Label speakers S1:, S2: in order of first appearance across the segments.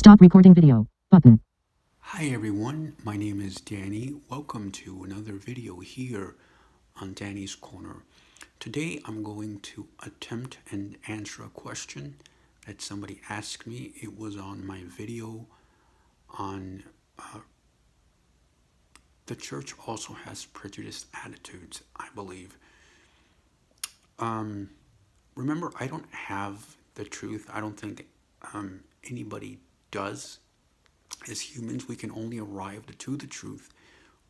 S1: Stop recording video. Button.
S2: Hi everyone, my name is Danny. Welcome to another video here on Danny's Corner. Today I'm going to attempt and answer a question that somebody asked me. It was on my video on the church also has prejudiced attitudes, I believe. Remember, I don't have the truth. I don't think anybody does. As humans, we can only arrive to the truth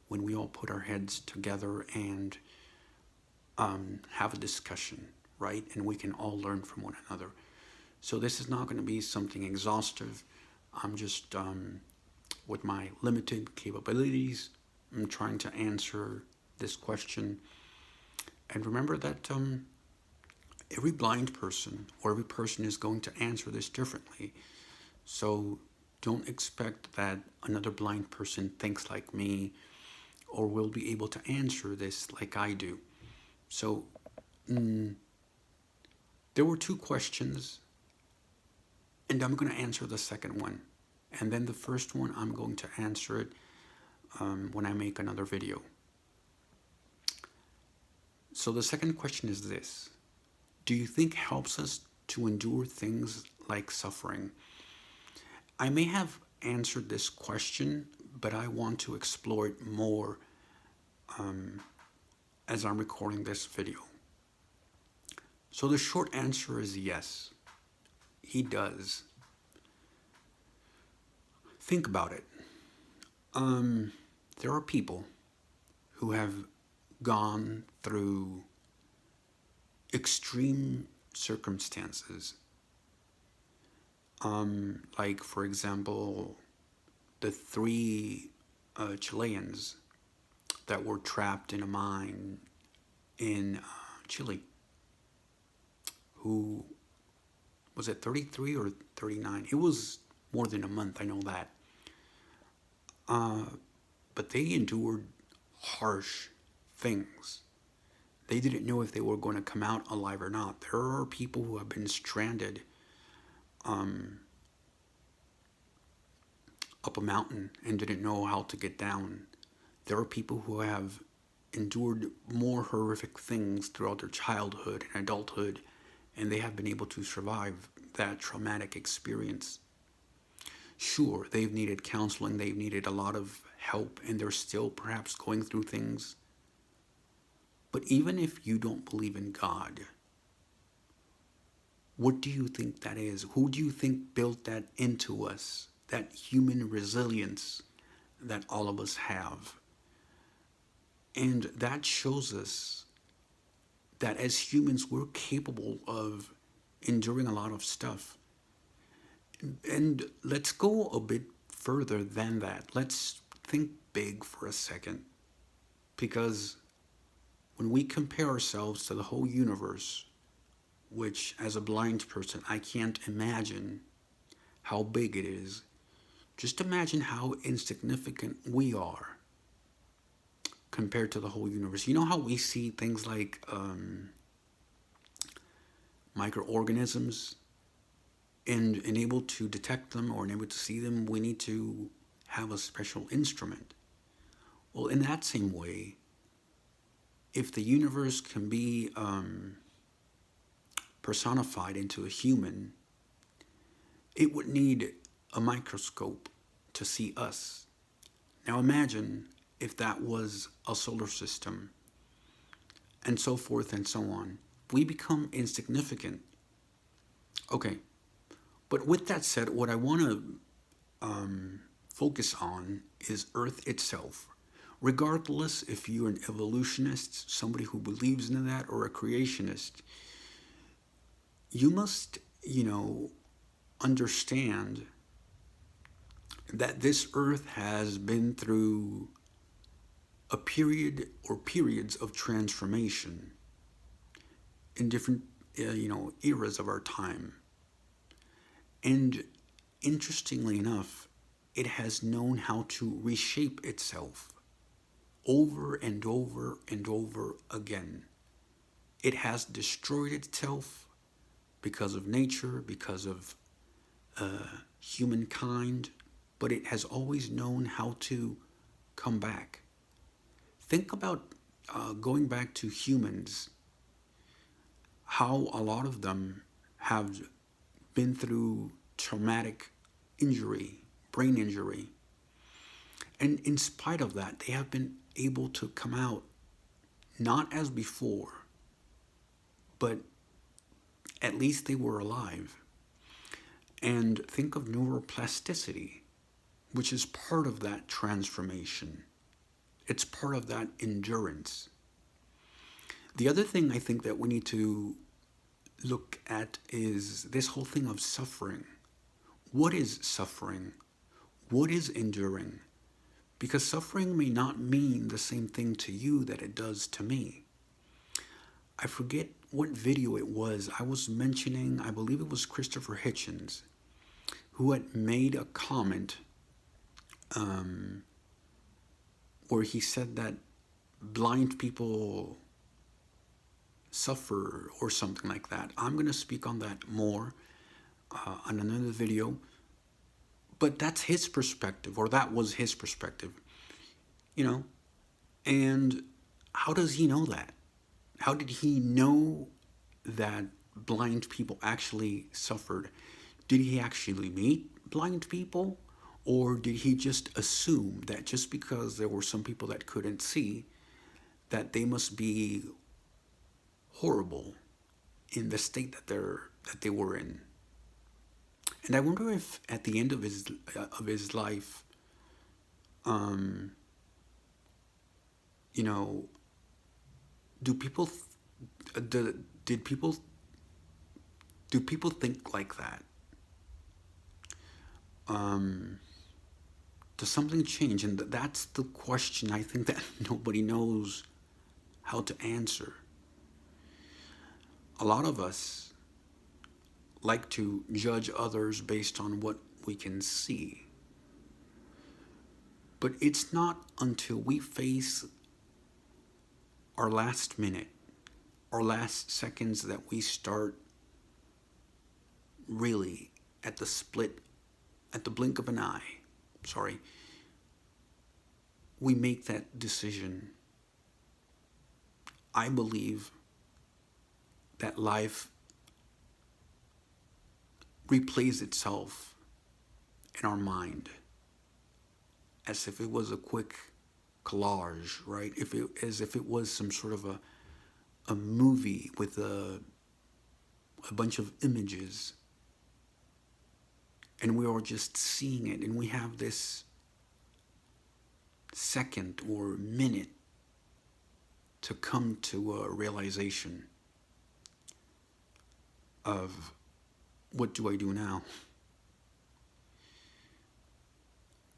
S2: when we all put our heads together and have a discussion, right? And we can all learn from one another. So this is not going to be something exhaustive. I'm just, with my limited capabilities, I'm trying to answer this question. And remember that every blind person or every person is going to answer this differently. So don't expect that another blind person thinks like me or will be able to answer this like I do. So there were two questions, and I'm going to answer the second one. And then the first one, I'm going to answer it when I make another video. So the second question is this: do you think helps us to endure things like suffering? I may have answered this question, but I want to explore it more as I'm recording this video. So the short answer is yes, he does. Think about it. There are people who have gone through extreme circumstances. Like, for example, the three Chileans that were trapped in a mine in Chile. Who was it, 33 or 39? It was more than a month, I know that. But they endured harsh things. They didn't know if they were going to come out alive or not. There are people who have been stranded up a mountain and didn't know how to get down. There are people who have endured more horrific things throughout their childhood and adulthood, and they have been able to survive that traumatic experience. Sure, they've needed counseling, they've needed a lot of help, and they're still perhaps going through things. But even if you don't believe in God, what do you think that is? Who do you think built that into us? That human resilience that all of us have. And that shows us that as humans, we're capable of enduring a lot of stuff. And let's go a bit further than that. Let's think big for a second. Because when we compare ourselves to the whole universe, which as a blind person, I can't imagine how big it is. Just imagine how insignificant we are compared to the whole universe. You know how we see things like microorganisms, and able to detect them or able to see them, we need to have a special instrument. Well, in that same way, if the universe can be personified into a human, it would need a microscope to see us. Now imagine if that was a solar system, and so forth and so on. We become insignificant. Okay, but with that said, what I want to focus on is Earth itself. Regardless if you're an evolutionist, somebody who believes in that, or a creationist, you must, understand that this Earth has been through a period or periods of transformation in different, eras of our time. And interestingly enough, it has known how to reshape itself over and over and over again. It has destroyed itself because of nature, because of humankind, but it has always known how to come back. Think about going back to humans, how a lot of them have been through traumatic injury, brain injury. And in spite of that, they have been able to come out not as before, but at least they were alive. And think of neuroplasticity, which is part of that transformation. It's part of that endurance. The other thing I think that we need to look at is this whole thing of suffering. What is suffering? What is enduring? Because suffering may not mean the same thing to you that it does to me. I forget what video it was. I was mentioning, I believe it was Christopher Hitchens, who had made a comment where he said that blind people suffer or something like that. I'm going to speak on that more on another video. But that's his perspective, or that was his perspective, And how does he know that? How did he know that blind people actually suffered? Did he actually meet blind people? Or did he just assume that just because there were some people that couldn't see, that they must be horrible in the state that they were in? And I wonder if at the end of his life, do people think like that? Does something change? And that's the question I think that nobody knows how to answer. A lot of us like to judge others based on what we can see. But it's not until we face our last minute, our last seconds, that we start really at the blink of an eye, we make that decision. I believe that life replays itself in our mind as if it was a quick collage, right? As if it was some sort of a movie with a bunch of images, and we are just seeing it, and we have this second or minute to come to a realization of, what do I do now?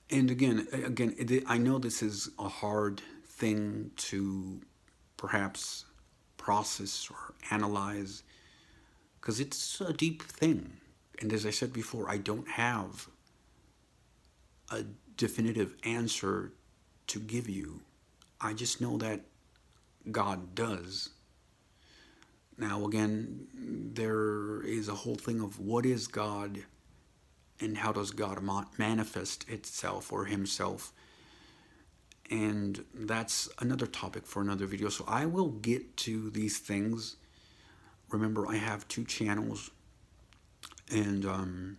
S2: And again, I know this is a hard thing to perhaps process or analyze, because it's a deep thing. And as I said before, I don't have a definitive answer to give you. I just know that God does. Now, again, there is a whole thing of what is God and how does God manifest itself or himself. And that's another topic for another video. So I will get to these things. Remember, I have 2 channels. And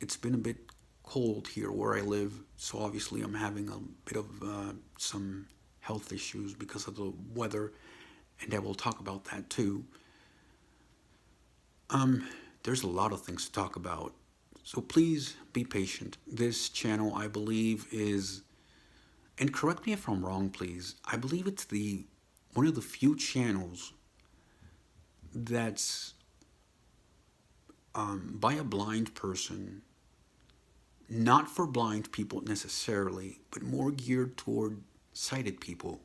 S2: it's been a bit cold here where I live. So obviously I'm having a bit of some health issues because of the weather. And I will talk about that too. There's a lot of things to talk about. So please be patient. This channel, I believe, is, and correct me if I'm wrong, please, I believe it's one of the few channels that's by a blind person, not for blind people necessarily, but more geared toward sighted people.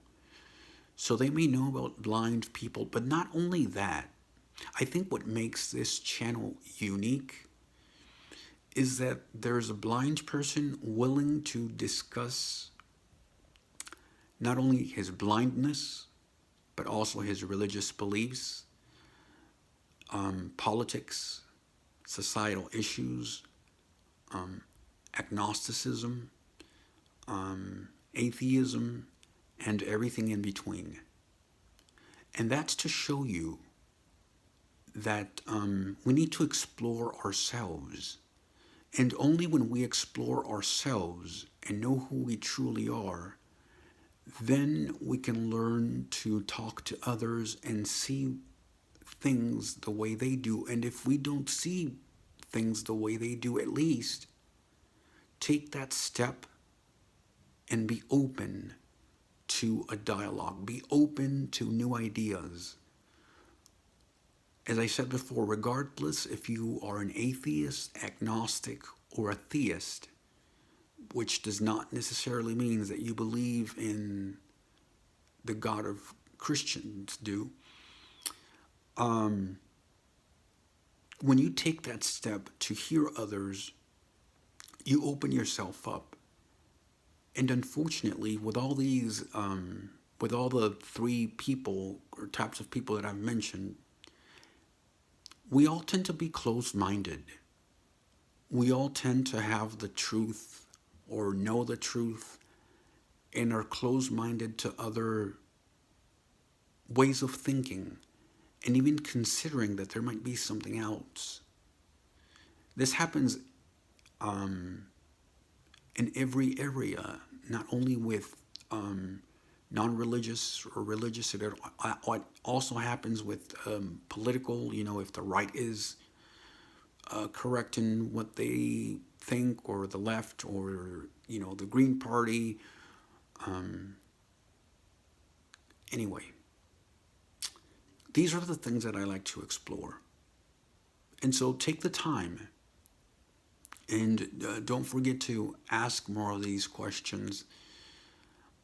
S2: So they may know about blind people, but not only that. I think what makes this channel unique is that there's a blind person willing to discuss not only his blindness, but also his religious beliefs, politics, societal issues, agnosticism, atheism, and everything in between. And that's to show you that we need to explore ourselves. And only when we explore ourselves and know who we truly are, then we can learn to talk to others and see things the way they do. And if we don't see things the way they do, at least take that step and be open to a dialogue, be open to new ideas. As I said before, regardless if you are an atheist, agnostic, or a theist, which does not necessarily mean that you believe in the God of Christians do, when you take that step to hear others, you open yourself up. And unfortunately, with all these, with all the three people or types of people that I've mentioned, we all tend to be closed-minded. We all tend to have the truth or know the truth and are closed-minded to other ways of thinking and even considering that there might be something else. This happens in every area, not only with non-religious or religious. It also happens with political, if the right is correct in what they think, or the left, or, the Green Party. Anyway, these are the things that I like to explore. And so take the time and don't forget to ask more of these questions.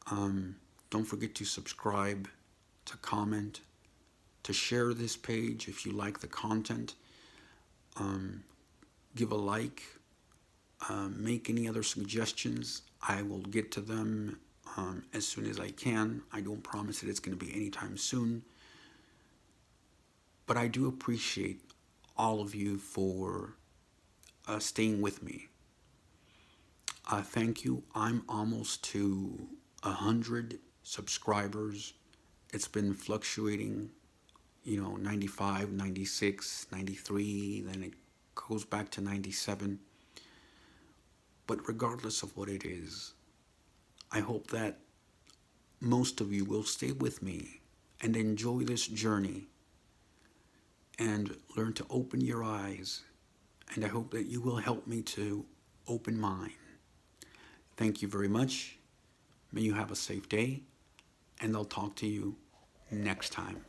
S2: Don't forget to subscribe, to comment, to share this page if you like the content. Give a like. Make any other suggestions. I will get to them as soon as I can. I don't promise that it's going to be anytime soon. But I do appreciate all of you for staying with me. Thank you. I'm almost to 100 subscribers. It's been fluctuating, 95, 96, 93, then it goes back to 97. But regardless of what it is, I hope that most of you will stay with me and enjoy this journey and learn to open your eyes. And I hope that you will help me to open mine. Thank you very much. May you have a safe day, and I'll talk to you next time.